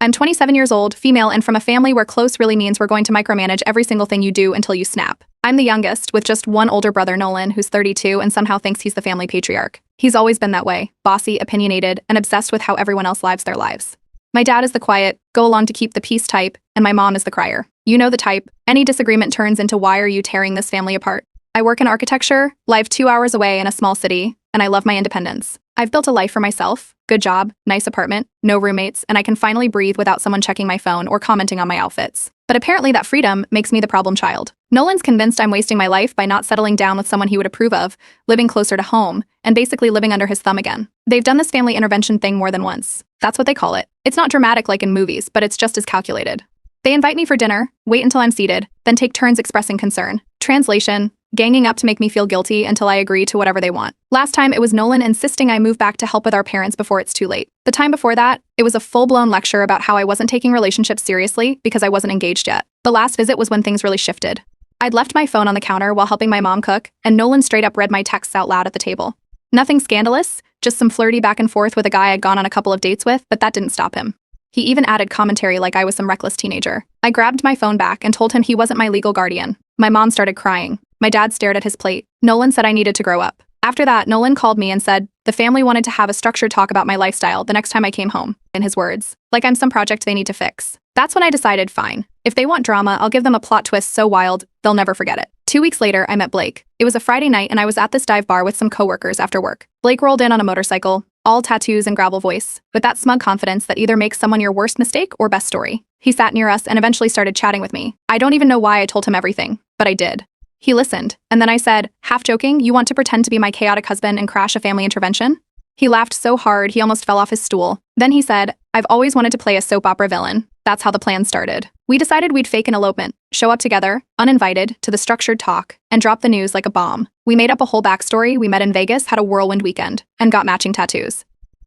I'm 27 years old, female, and from a family where close really means we're going to micromanage every single thing you do until you snap. I'm the youngest, with just one older brother, Nolan, who's 32 and somehow thinks he's the family patriarch. He's always been that way, bossy, opinionated, and obsessed with how everyone else lives their lives. My dad is the quiet, go along to keep the peace type, and my mom is the crier. You know the type. Any disagreement turns into why are you tearing this family apart? I work in architecture, live 2 hours away in a small city, and I love my independence. I've built a life for myself, good job, nice apartment, no roommates, and I can finally breathe without someone checking my phone or commenting on my outfits. But apparently that freedom makes me the problem child. Nolan's convinced I'm wasting my life by not settling down with someone he would approve of, living closer to home, and basically living under his thumb again. They've done this family intervention thing more than once. That's what they call it. It's not dramatic like in movies, but it's just as calculated. They invite me for dinner, wait until I'm seated, then take turns expressing concern. Translation: ganging up to make me feel guilty until I agree to whatever they want. Last time, it was Nolan insisting I move back to help with our parents before it's too late. The time before that, it was a full-blown lecture about how I wasn't taking relationships seriously because I wasn't engaged yet. The last visit was when things really shifted. I'd left my phone on the counter while helping my mom cook, and Nolan straight up read my texts out loud at the table. Nothing scandalous, just some flirty back and forth with a guy I'd gone on a couple of dates with, but that didn't stop him. He even added commentary like I was some reckless teenager. I grabbed my phone back and told him he wasn't my legal guardian. My mom started crying. My dad stared at his plate. Nolan said I needed to grow up. After that, Nolan called me and said the family wanted to have a structured talk about my lifestyle the next time I came home, in his words. Like I'm some project they need to fix. That's when I decided, fine. If they want drama, I'll give them a plot twist so wild, they'll never forget it. 2 weeks later, I met Blake. It was a Friday night and I was at this dive bar with some coworkers after work. Blake rolled in on a motorcycle, all tattoos and gravel voice, with that smug confidence that either makes someone your worst mistake or best story. He sat near us and eventually started chatting with me. I don't even know why I told him everything, but I did. He listened, and then I said, half joking, you want to pretend to be my chaotic husband and crash a family intervention? He laughed so hard he almost fell off his stool. Then he said, I've always wanted to play a soap opera villain. That's how the plan started. We decided we'd fake an elopement, show up together, uninvited, to the structured talk, and drop the news like a bomb. We made up a whole backstory, we met in Vegas, had a whirlwind weekend, and got matching tattoos.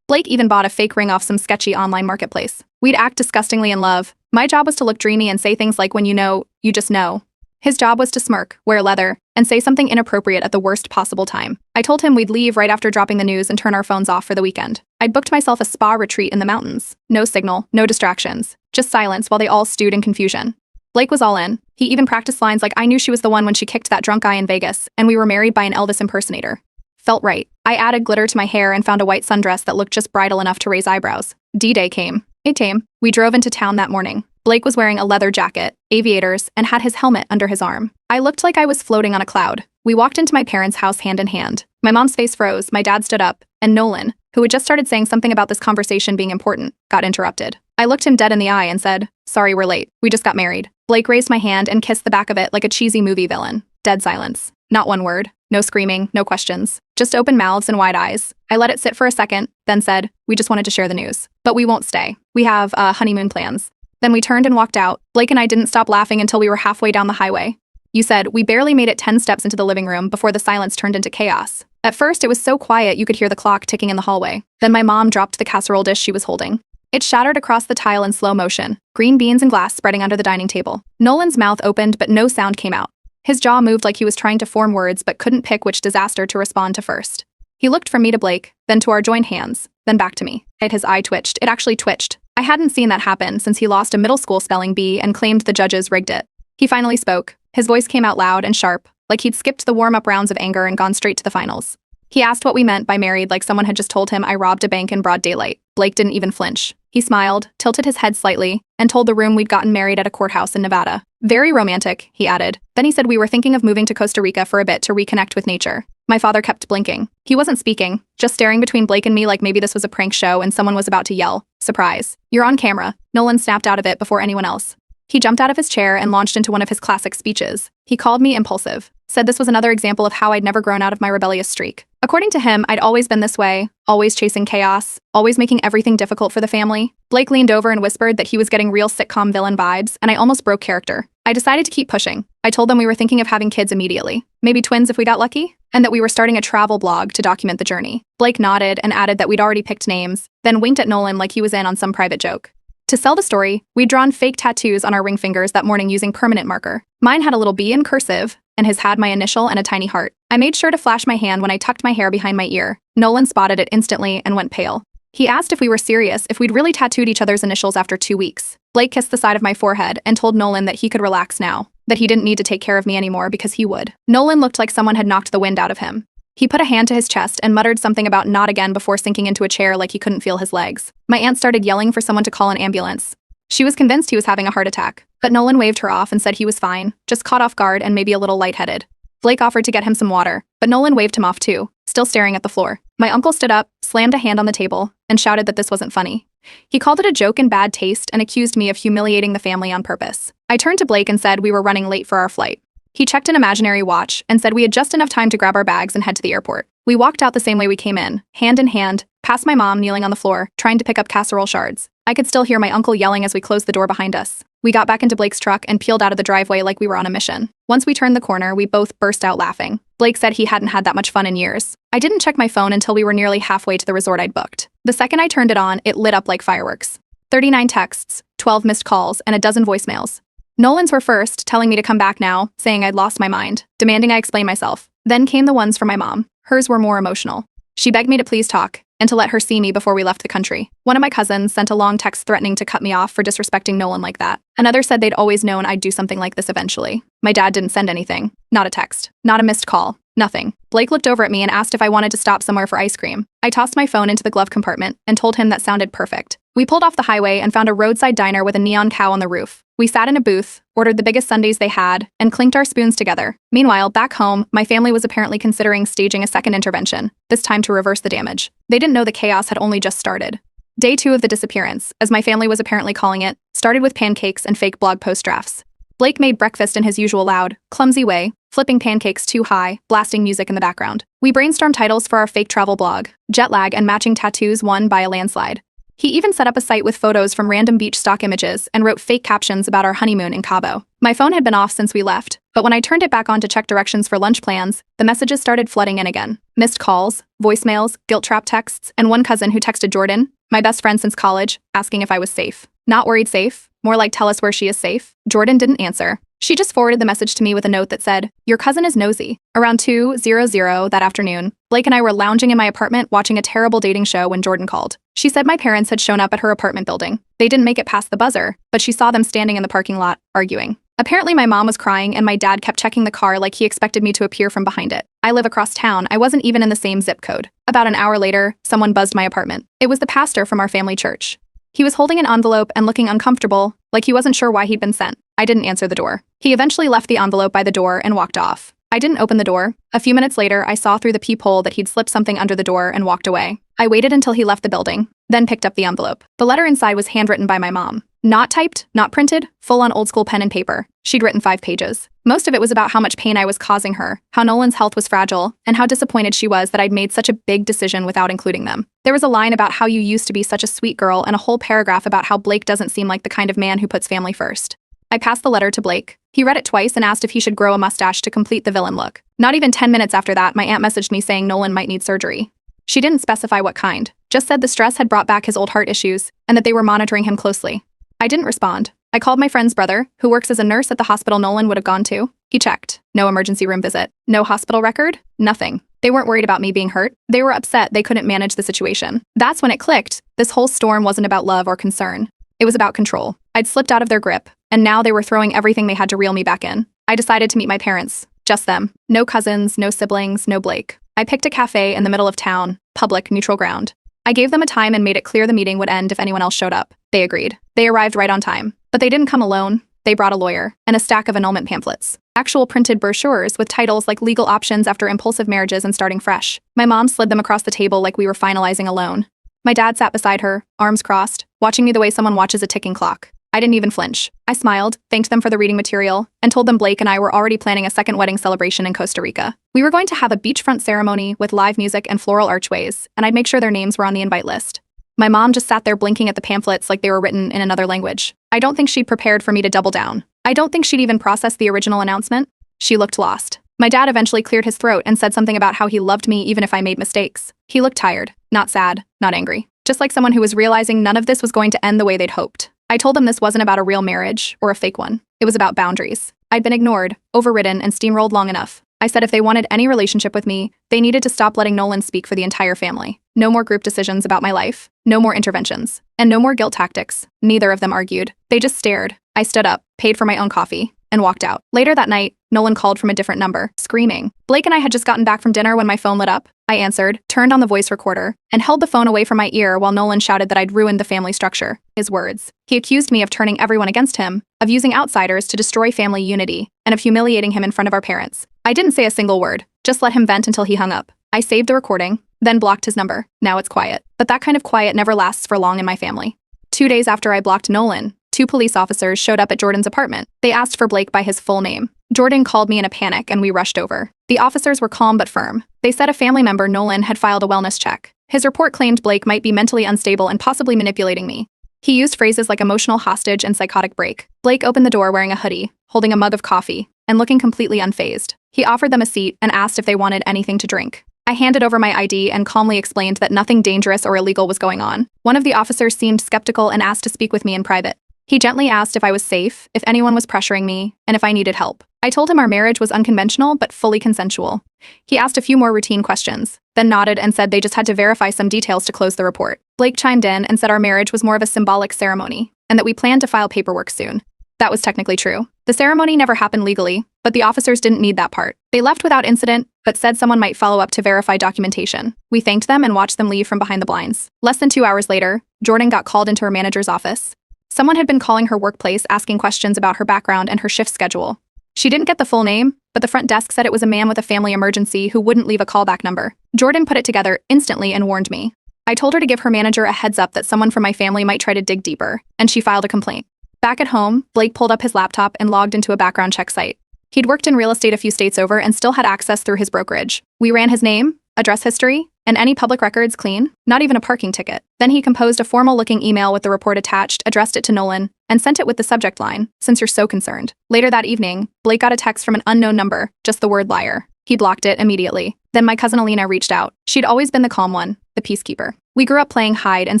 Blake even bought a fake ring off some sketchy online marketplace. We'd act disgustingly in love. My job was to look dreamy and say things like when you know, you just know. His job was to smirk, wear leather, and say something inappropriate at the worst possible time. I told him we'd leave right after dropping the news and turn our phones off for the weekend. I'd booked myself a spa retreat in the mountains. No signal, no distractions, just silence while they all stewed in confusion. Blake was all in. He even practiced lines like I knew she was the one when she kicked that drunk guy in Vegas, and we were married by an Elvis impersonator. Felt right. I added glitter to my hair and found a white sundress that looked just bridal enough to raise eyebrows. D-Day came. It came. We drove into town that morning. Blake was wearing a leather jacket, aviators, and had his helmet under his arm. I looked like I was floating on a cloud. We walked into my parents' house hand in hand. My mom's face froze, my dad stood up, and Nolan, who had just started saying something about this conversation being important, got interrupted. I looked him dead in the eye and said, sorry we're late. We just got married. Blake raised my hand and kissed the back of it like a cheesy movie villain. Dead silence. Not one word. No screaming, no questions. Just open mouths and wide eyes. I let it sit for a second, then said, we just wanted to share the news. But we won't stay. We have, honeymoon plans. Then we turned and walked out. Blake and I didn't stop laughing until we were halfway down the highway. You said, we barely made it 10 steps into the living room before the silence turned into chaos. At first, it was so quiet you could hear the clock ticking in the hallway. Then my mom dropped the casserole dish she was holding. It shattered across the tile in slow motion, green beans and glass spreading under the dining table. Nolan's mouth opened, but no sound came out. His jaw moved like he was trying to form words but couldn't pick which disaster to respond to first. He looked from me to Blake, then to our joined hands, then back to me. His eye twitched. It actually twitched. I hadn't seen that happen since he lost a middle school spelling bee and claimed the judges rigged it. He finally spoke. His voice came out loud and sharp, like he'd skipped the warm-up rounds of anger and gone straight to the finals. He asked what we meant by married like someone had just told him I robbed a bank in broad daylight. Blake didn't even flinch. He smiled, tilted his head slightly, and told the room we'd gotten married at a courthouse in Nevada. Very romantic, he added. Then he said we were thinking of moving to Costa Rica for a bit to reconnect with nature. My father kept blinking. He wasn't speaking, just staring between Blake and me like maybe this was a prank show and someone was about to yell, surprise. You're on camera. Nolan snapped out of it before anyone else. He jumped out of his chair and launched into one of his classic speeches. He called me impulsive, said this was another example of how I'd never grown out of my rebellious streak. According to him, I'd always been this way, always chasing chaos, always making everything difficult for the family. Blake leaned over and whispered that he was getting real sitcom villain vibes, and I almost broke character. I decided to keep pushing. I told them we were thinking of having kids immediately, maybe twins if we got lucky, and that we were starting a travel blog to document the journey. Blake nodded and added that we'd already picked names, then winked at Nolan like he was in on some private joke. To sell the story, we'd drawn fake tattoos on our ring fingers that morning using permanent marker. Mine had a little B in cursive, and his had my initial and a tiny heart. I made sure to flash my hand when I tucked my hair behind my ear. Nolan spotted it instantly and went pale. He asked if we were serious, if we'd really tattooed each other's initials after 2 weeks. Blake kissed the side of my forehead and told Nolan that he could relax now, that he didn't need to take care of me anymore because he would. Nolan looked like someone had knocked the wind out of him. He put a hand to his chest and muttered something about not again before sinking into a chair like he couldn't feel his legs. My aunt started yelling for someone to call an ambulance. She was convinced he was having a heart attack, but Nolan waved her off and said he was fine, just caught off guard and maybe a little lightheaded. Blake offered to get him some water, but Nolan waved him off too, still staring at the floor. My uncle stood up, slammed a hand on the table, and shouted that this wasn't funny. He called it a joke in bad taste and accused me of humiliating the family on purpose. I turned to Blake and said we were running late for our flight. He checked an imaginary watch and said we had just enough time to grab our bags and head to the airport. We walked out the same way we came in, hand in hand, past my mom kneeling on the floor, trying to pick up casserole shards. I could still hear my uncle yelling as we closed the door behind us. We got back into Blake's truck and peeled out of the driveway like we were on a mission. Once we turned the corner, we both burst out laughing. Blake said he hadn't had that much fun in years. I didn't check my phone until we were nearly halfway to the resort I'd booked. The second I turned it on, it lit up like fireworks. 39 texts, 12 missed calls, and a dozen voicemails. Nolan's were first, telling me to come back now, saying I'd lost my mind, demanding I explain myself. Then came the ones from my mom. Hers were more emotional. She begged me to please talk, and to let her see me before we left the country. One of my cousins sent a long text threatening to cut me off for disrespecting Nolan like that. Another said they'd always known I'd do something like this eventually. My dad didn't send anything. Not a text. Not a missed call. Nothing. Blake looked over at me and asked if I wanted to stop somewhere for ice cream. I tossed my phone into the glove compartment and told him that sounded perfect. We pulled off the highway and found a roadside diner with a neon cow on the roof. We sat in a booth, ordered the biggest sundaes they had, and clinked our spoons together. Meanwhile, back home, my family was apparently considering staging a second intervention, this time to reverse the damage. They didn't know the chaos had only just started. Day 2 of the disappearance, as my family was apparently calling it, started with pancakes and fake blog post drafts. Blake made breakfast in his usual loud, clumsy way, flipping pancakes too high, blasting music in the background. We brainstormed titles for our fake travel blog, jet lag and matching tattoos won by a landslide. He even set up a site with photos from random beach stock images and wrote fake captions about our honeymoon in Cabo. My phone had been off since we left, but when I turned it back on to check directions for lunch plans, the messages started flooding in again. Missed calls, voicemails, guilt trap texts, and one cousin who texted Jordan, my best friend since college, asking if I was safe. Not worried safe, more like tell us where she is safe. Jordan didn't answer. She just forwarded the message to me with a note that said, "Your cousin is nosy." Around 2:00 that afternoon, Blake and I were lounging in my apartment watching a terrible dating show when Jordan called. She said my parents had shown up at her apartment building. They didn't make it past the buzzer, but she saw them standing in the parking lot, arguing. Apparently my mom was crying and my dad kept checking the car like he expected me to appear from behind it. I live across town. I wasn't even in the same zip code. About an hour later, someone buzzed my apartment. It was the pastor from our family church. He was holding an envelope and looking uncomfortable, like he wasn't sure why he'd been sent. I didn't answer the door. He eventually left the envelope by the door and walked off. I didn't open the door. A few minutes later, I saw through the peephole that he'd slipped something under the door and walked away. I waited until he left the building, then picked up the envelope. The letter inside was handwritten by my mom. Not typed, not printed, full on old school pen and paper. She'd written 5 pages. Most of it was about how much pain I was causing her, how Nolan's health was fragile, and how disappointed she was that I'd made such a big decision without including them. There was a line about how you used to be such a sweet girl and a whole paragraph about how Blake doesn't seem like the kind of man who puts family first. I passed the letter to Blake. He read it twice and asked if he should grow a mustache to complete the villain look. Not even 10 minutes after that, my aunt messaged me saying Nolan might need surgery. She didn't specify what kind, just said the stress had brought back his old heart issues and that they were monitoring him closely. I didn't respond. I called my friend's brother, who works as a nurse at the hospital Nolan would have gone to. He checked. No emergency room visit. No hospital record. Nothing. They weren't worried about me being hurt. They were upset they couldn't manage the situation. That's when it clicked. This whole storm wasn't about love or concern. It was about control. I'd slipped out of their grip, and now they were throwing everything they had to reel me back in. I decided to meet my parents. Just them. No cousins, no siblings, no Blake. I picked a cafe in the middle of town. Public, neutral ground. I gave them a time and made it clear the meeting would end if anyone else showed up. They agreed. They arrived right on time. But they didn't come alone. They brought a lawyer and a stack of annulment pamphlets. Actual printed brochures with titles like Legal Options After Impulsive Marriages and Starting Fresh. My mom slid them across the table like we were finalizing a loan. My dad sat beside her, arms crossed, watching me the way someone watches a ticking clock. I didn't even flinch. I smiled, thanked them for the reading material, and told them Blake and I were already planning a second wedding celebration in Costa Rica. We were going to have a beachfront ceremony with live music and floral archways, and I'd make sure their names were on the invite list. My mom just sat there blinking at the pamphlets like they were written in another language. I don't think she'd prepared for me to double down. I don't think she'd even processed the original announcement. She looked lost. My dad eventually cleared his throat and said something about how he loved me even if I made mistakes. He looked tired, not sad, not angry. Just like someone who was realizing none of this was going to end the way they'd hoped. I told them this wasn't about a real marriage or a fake one. It was about boundaries. I'd been ignored, overridden, and steamrolled long enough. I said if they wanted any relationship with me, they needed to stop letting Nolan speak for the entire family. No more group decisions about my life. No more interventions. And no more guilt tactics. Neither of them argued. They just stared. I stood up, paid for my own coffee, and walked out. Later that night, Nolan called from a different number, screaming. Blake and I had just gotten back from dinner when my phone lit up. I answered, turned on the voice recorder, and held the phone away from my ear while Nolan shouted that I'd ruined the family structure. His words. He accused me of turning everyone against him, of using outsiders to destroy family unity, and of humiliating him in front of our parents. I didn't say a single word, just let him vent until he hung up. I saved the recording, then blocked his number. Now it's quiet. But that kind of quiet never lasts for long in my family. 2 days after I blocked Nolan, 2 police officers showed up at Jordan's apartment. They asked for Blake by his full name. Jordan called me in a panic and we rushed over. The officers were calm but firm. They said a family member, Nolan, had filed a wellness check. His report claimed Blake might be mentally unstable and possibly manipulating me. He used phrases like emotional hostage and psychotic break. Blake opened the door wearing a hoodie, holding a mug of coffee, and looking completely unfazed. He offered them a seat and asked if they wanted anything to drink. I handed over my ID and calmly explained that nothing dangerous or illegal was going on. One of the officers seemed skeptical and asked to speak with me in private. He gently asked if I was safe, if anyone was pressuring me, and if I needed help. I told him our marriage was unconventional but fully consensual. He asked a few more routine questions, then nodded and said they just had to verify some details to close the report. Blake chimed in and said our marriage was more of a symbolic ceremony, and that we planned to file paperwork soon. That was technically true. The ceremony never happened legally, but the officers didn't need that part. They left without incident, but said someone might follow up to verify documentation. We thanked them and watched them leave from behind the blinds. Less than 2 hours later, Jordan got called into her manager's office. Someone had been calling her workplace asking questions about her background and her shift schedule. She didn't get the full name, but the front desk said it was a man with a family emergency who wouldn't leave a callback number. Jordan put it together instantly and warned me. I told her to give her manager a heads up that someone from my family might try to dig deeper, and she filed a complaint. Back at home, Blake pulled up his laptop and logged into a background check site. He'd worked in real estate a few states over and still had access through his brokerage. We ran his name, address history, and any public records clean, not even a parking ticket. Then he composed a formal-looking email with the report attached, addressed it to Nolan, and sent it with the subject line, "Since you're so concerned." Later that evening, Blake got a text from an unknown number, just the word liar. He blocked it immediately. Then my cousin Alina reached out. She'd always been the calm one, the peacekeeper. We grew up playing hide and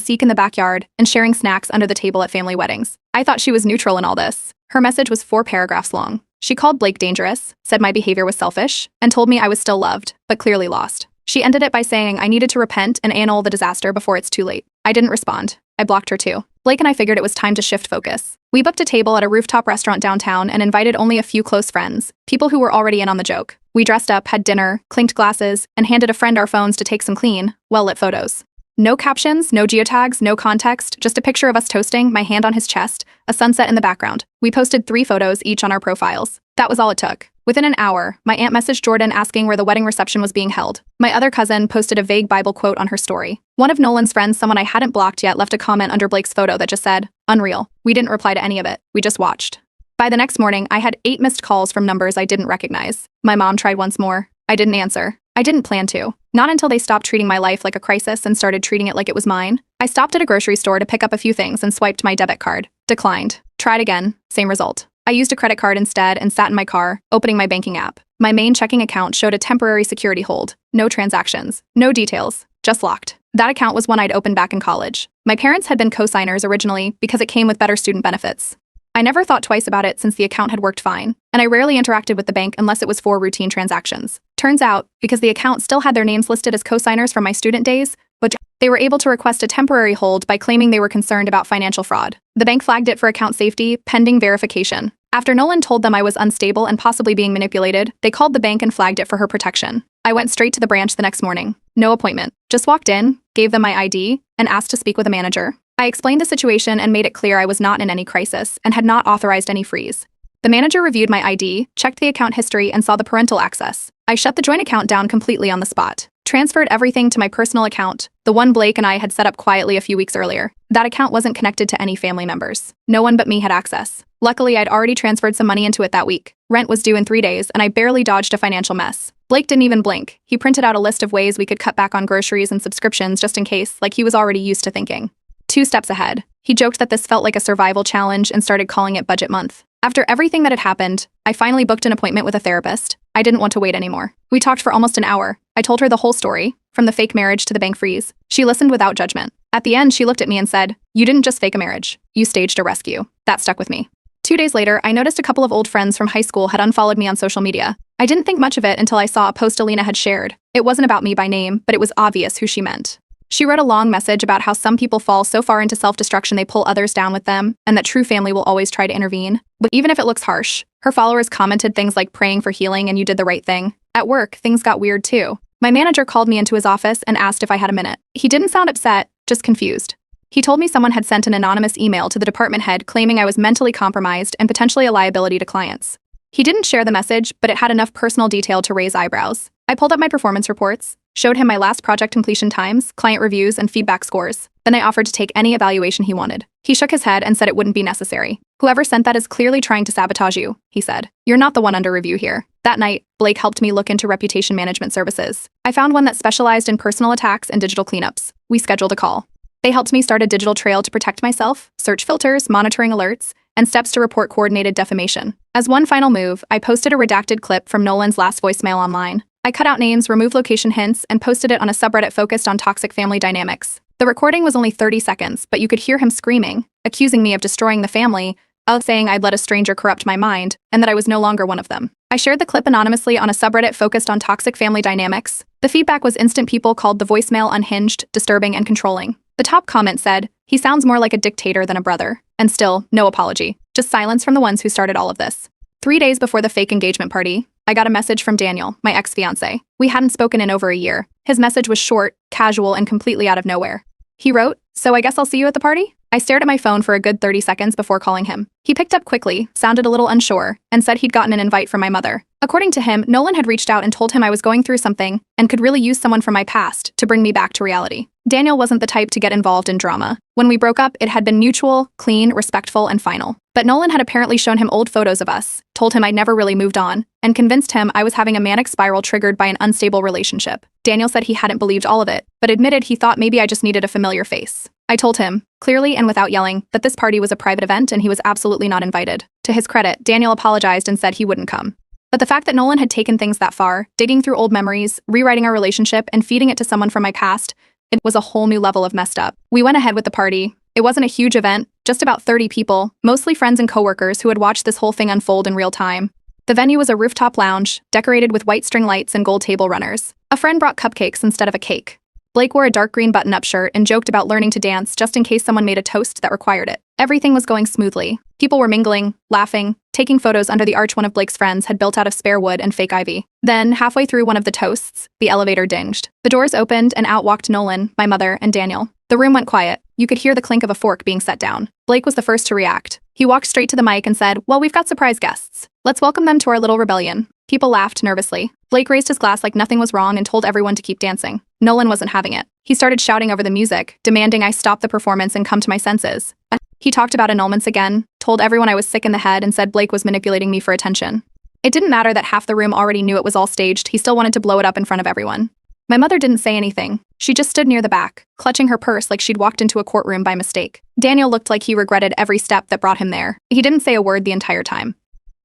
seek in the backyard and sharing snacks under the table at family weddings. I thought she was neutral in all this. Her message was 4 paragraphs long. She called Blake dangerous, said my behavior was selfish, and told me I was still loved, but clearly lost. She ended it by saying I needed to repent and annul the disaster before it's too late. I didn't respond. I blocked her too. Blake and I figured it was time to shift focus. We booked a table at a rooftop restaurant downtown and invited only a few close friends, people who were already in on the joke. We dressed up, had dinner, clinked glasses, and handed a friend our phones to take some clean, well-lit photos. No captions, no geotags, no context, just a picture of us toasting, my hand on his chest, a sunset in the background. We posted 3 photos each on our profiles. That was all it took. Within an hour, my aunt messaged Jordan asking where the wedding reception was being held. My other cousin posted a vague Bible quote on her story. One of Nolan's friends, someone I hadn't blocked yet, left a comment under Blake's photo that just said, "Unreal." We didn't reply to any of it. We just watched. By the next morning, I had 8 missed calls from numbers I didn't recognize. My mom tried once more. I didn't answer. I didn't plan to. Not until they stopped treating my life like a crisis and started treating it like it was mine. I stopped at a grocery store to pick up a few things and swiped my debit card. Declined. Tried again. Same result. I used a credit card instead and sat in my car, opening my banking app. My main checking account showed a temporary security hold. No transactions. No details. Just locked. That account was one I'd opened back in college. My parents had been co-signers originally because it came with better student benefits. I never thought twice about it since the account had worked fine, and I rarely interacted with the bank unless it was for routine transactions. Turns out, because the account still had their names listed as co-signers from my student days, but they were able to request a temporary hold by claiming they were concerned about financial fraud. The bank flagged it for account safety, pending verification. After Nolan told them I was unstable and possibly being manipulated, they called the bank and flagged it for her protection. I went straight to the branch the next morning. No appointment. Just walked in, gave them my ID, and asked to speak with a manager. I explained the situation and made it clear I was not in any crisis and had not authorized any freeze. The manager reviewed my ID, checked the account history, and saw the parental access. I shut the joint account down completely on the spot. Transferred everything to my personal account, the one Blake and I had set up quietly a few weeks earlier. That account wasn't connected to any family members. No one but me had access. Luckily, I'd already transferred some money into it that week. Rent was due in 3 days, and I barely dodged a financial mess. Blake didn't even blink. He printed out a list of ways we could cut back on groceries and subscriptions just in case, like he was already used to thinking. 2 steps ahead. He joked that this felt like a survival challenge and started calling it budget month. After everything that had happened, I finally booked an appointment with a therapist. I didn't want to wait anymore. We talked for almost an hour. I told her the whole story, from the fake marriage to the bank freeze. She listened without judgment. At the end, she looked at me and said, "You didn't just fake a marriage. You staged a rescue." That stuck with me. 2 days later, I noticed a couple of old friends from high school had unfollowed me on social media. I didn't think much of it until I saw a post Alina had shared. It wasn't about me by name, but it was obvious who she meant. She wrote a long message about how some people fall so far into self-destruction they pull others down with them, and that true family will always try to intervene. But even if it looks harsh, her followers commented things like praying for healing and you did the right thing. At work, things got weird too. My manager called me into his office and asked if I had a minute. He didn't sound upset, just confused. He told me someone had sent an anonymous email to the department head claiming I was mentally compromised and potentially a liability to clients. He didn't share the message, but it had enough personal detail to raise eyebrows. I pulled up my performance reports, showed him my last project completion times, client reviews, and feedback scores. Then I offered to take any evaluation he wanted. He shook his head and said it wouldn't be necessary. "Whoever sent that is clearly trying to sabotage you," he said. "You're not the one under review here." That night, Blake helped me look into reputation management services. I found one that specialized in personal attacks and digital cleanups. We scheduled a call. They helped me start a digital trail to protect myself, search filters, monitoring alerts, and steps to report coordinated defamation. As one final move, I posted a redacted clip from Nolan's last voicemail online. I cut out names, removed location hints, and posted it on a subreddit focused on toxic family dynamics. The recording was only 30 seconds, but you could hear him screaming, accusing me of destroying the family, of saying I'd let a stranger corrupt my mind, and that I was no longer one of them. I shared the clip anonymously on a subreddit focused on toxic family dynamics. The feedback was instant. People called the voicemail unhinged, disturbing, and controlling. The top comment said, "He sounds more like a dictator than a brother." And still, no apology. Just silence from the ones who started all of this. 3 days before the fake engagement party, I got a message from Daniel, my ex-fiancé. We hadn't spoken in over a year. His message was short, casual, and completely out of nowhere. He wrote, "So I guess I'll see you at the party?" I stared at my phone for a good 30 seconds before calling him. He picked up quickly, sounded a little unsure, and said he'd gotten an invite from my mother. According to him, Nolan had reached out and told him I was going through something and could really use someone from my past to bring me back to reality. Daniel wasn't the type to get involved in drama. When we broke up, it had been mutual, clean, respectful, and final. But Nolan had apparently shown him old photos of us, told him I'd never really moved on, and convinced him I was having a manic spiral triggered by an unstable relationship. Daniel said he hadn't believed all of it, but admitted he thought maybe I just needed a familiar face. I told him, clearly and without yelling, that this party was a private event and he was absolutely not invited. To his credit, Daniel apologized and said he wouldn't come. But the fact that Nolan had taken things that far, digging through old memories, rewriting our relationship, and feeding it to someone from my past, it was a whole new level of messed up. We went ahead with the party. It wasn't a huge event, just about 30 people, mostly friends and coworkers who had watched this whole thing unfold in real time. The venue was a rooftop lounge, decorated with white string lights and gold table runners. A friend brought cupcakes instead of a cake. Blake wore a dark green button-up shirt and joked about learning to dance just in case someone made a toast that required it. Everything was going smoothly. People were mingling, laughing, taking photos under the arch one of Blake's friends had built out of spare wood and fake ivy. Then, halfway through one of the toasts, the elevator dinged. The doors opened and out walked Nolan, my mother, and Daniel. The room went quiet. You could hear the clink of a fork being set down. Blake was the first to react. He walked straight to the mic and said, "Well, we've got surprise guests. Let's welcome them to our little rebellion." People laughed nervously. Blake raised his glass like nothing was wrong and told everyone to keep dancing. Nolan wasn't having it. He started shouting over the music, demanding I stop the performance and come to my senses. He talked about annulments again, told everyone I was sick in the head, and said Blake was manipulating me for attention. It didn't matter that half the room already knew it was all staged. He still wanted to blow it up in front of everyone. My mother didn't say anything. She just stood near the back, clutching her purse like she'd walked into a courtroom by mistake. Daniel looked like he regretted every step that brought him there. He didn't say a word the entire time.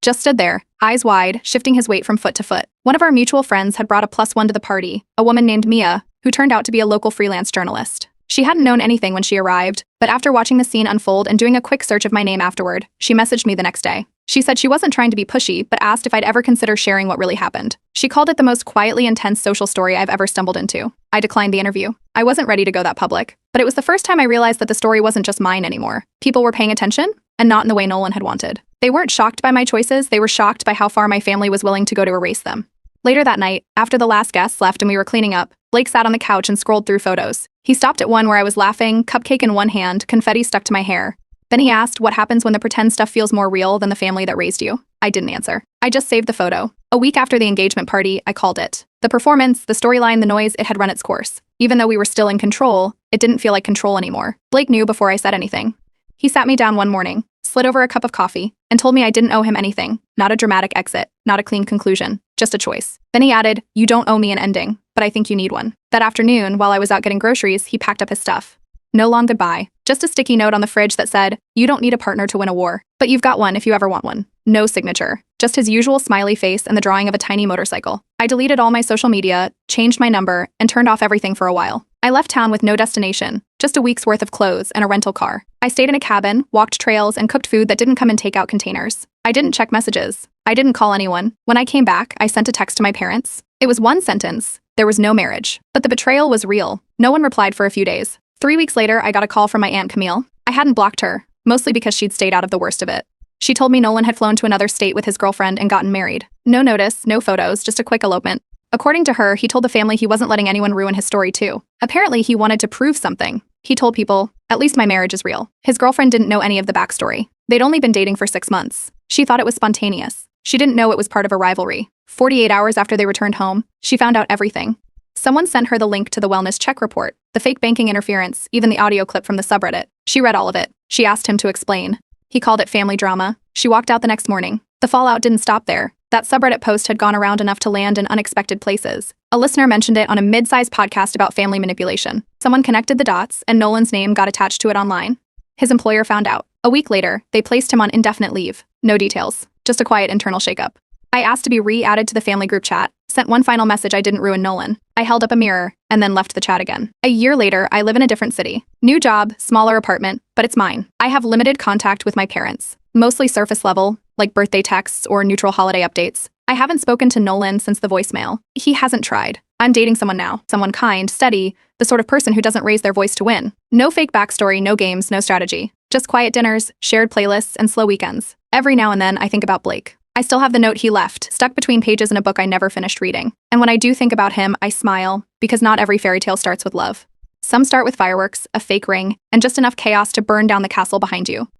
Just stood there, eyes wide, shifting his weight from foot to foot. One of our mutual friends had brought a +1 to the party, a woman named Mia, who turned out to be a local freelance journalist. She hadn't known anything when she arrived, but after watching the scene unfold and doing a quick search of my name afterward, she messaged me the next day. She said she wasn't trying to be pushy, but asked if I'd ever consider sharing what really happened. She called it the most quietly intense social story I've ever stumbled into. I declined the interview. I wasn't ready to go that public, but it was the first time I realized that the story wasn't just mine anymore. People were paying attention, and not in the way Nolan had wanted. They weren't shocked by my choices, they were shocked by how far my family was willing to go to erase them. Later that night, after the last guests left and we were cleaning up, Blake sat on the couch and scrolled through photos. He stopped at one where I was laughing, cupcake in one hand, confetti stuck to my hair. Then he asked what happens when the pretend stuff feels more real than the family that raised you. I didn't answer. I just saved the photo. A week after the engagement party, I called it. The performance, the storyline, the noise, it had run its course. Even though we were still in control, it didn't feel like control anymore. Blake knew before I said anything. He sat me down one morning, slid over a cup of coffee, and told me I didn't owe him anything. Not a dramatic exit, not a clean conclusion, just a choice. Then he added, "You don't owe me an ending, but I think you need one." That afternoon, while I was out getting groceries, he packed up his stuff. No long goodbye, just a sticky note on the fridge that said, "You don't need a partner to win a war, but you've got one if you ever want one." No signature, just his usual smiley face and the drawing of a tiny motorcycle. I deleted all my social media, changed my number, and turned off everything for a while. I left town with no destination, just a week's worth of clothes and a rental car. I stayed in a cabin, walked trails, and cooked food that didn't come in takeout containers. I didn't check messages. I didn't call anyone. When I came back, I sent a text to my parents. It was one sentence. There was no marriage. But the betrayal was real. No one replied for a few days. 3 weeks later, I got a call from my Aunt Camille. I hadn't blocked her, mostly because she'd stayed out of the worst of it. She told me Nolan had flown to another state with his girlfriend and gotten married. No notice, no photos, just a quick elopement. According to her, he told the family he wasn't letting anyone ruin his story too. Apparently, he wanted to prove something. He told people, "At least my marriage is real." His girlfriend didn't know any of the backstory. They'd only been dating for 6 months. She thought it was spontaneous. She didn't know it was part of a rivalry. 48 hours after they returned home, she found out everything. Someone sent her the link to the wellness check report, the fake banking interference, even the audio clip from the subreddit. She read all of it. She asked him to explain. He called it family drama. She walked out the next morning. The fallout didn't stop there. That subreddit post had gone around enough to land in unexpected places. A listener mentioned it on a mid-sized podcast about family manipulation. Someone connected the dots, and Nolan's name got attached to it online. His employer found out. A week later, they placed him on indefinite leave. No details, just a quiet internal shakeup. I asked to be re-added to the family group chat, sent one final message I didn't ruin Nolan. I held up a mirror, and then left the chat again. A year later, I live in a different city. New job, smaller apartment, but it's mine. I have limited contact with my parents, mostly surface level, like birthday texts or neutral holiday updates. I haven't spoken to Nolan since the voicemail. He hasn't tried. I'm dating someone now, someone kind, steady, the sort of person who doesn't raise their voice to win. No fake backstory, no games, no strategy. Just quiet dinners, shared playlists, and slow weekends. Every now and then, I think about Blake. I still have the note he left, stuck between pages in a book I never finished reading. And when I do think about him, I smile, because not every fairy tale starts with love. Some start with fireworks, a fake ring, and just enough chaos to burn down the castle behind you.